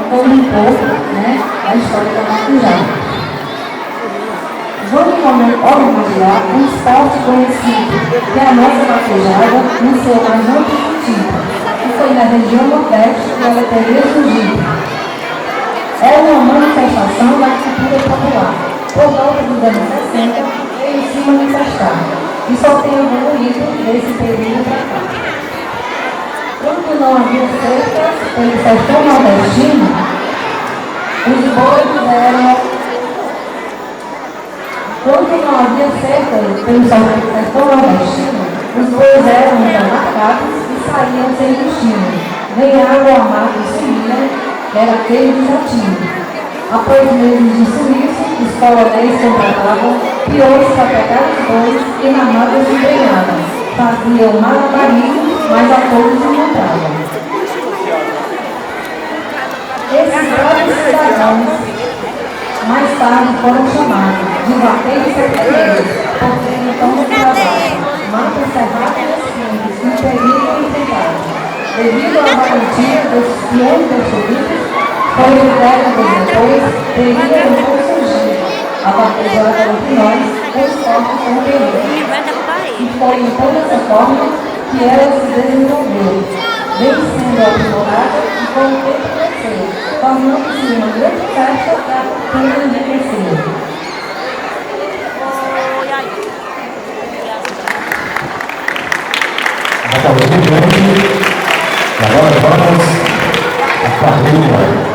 contando um pouco, né, a história da maracujá. Vamos homenagear um esporte conhecido, que é a nossa vaquejada, no seu mais amplo sentido, que foi na região nordeste da loteria Jiu-Jitsu. É uma manifestação da cultura popular. Por volta dos anos 60, veio se manifestar, e só tem evoluído desse período para cá. Quando não havia cercas pelo sertão nordestino, os bois eram... Quando não havia cercas pelo sertão nordestino, os bois eram marcados e saíam sem destino. Ganharam a mata e subiam, era aquele desativo. Após meses de suíço, os coronéis contratavam peões para pegar os bois e na mata se ganhavam. Faziam malabarismo, mas a todos encontravam. Esses bravos cidadãos mais tarde foram chamados de vaqueiros sertanejos, por terem então no trabalho, mata cerrada e espinhos, um perigo enfrentado. Devido à valentia dos peões percebidos, foi o décadas depois, teria então surgido a vaquejada entre nós, o esporte conteúdo. E foi então dessa forma que ela se desenvolveu, vem sendo aprimorada e com o tempo cresceu, tornando-se uma grande festa para a cultura envelhecer. Acabou muito grande. E agora vamos à partilha.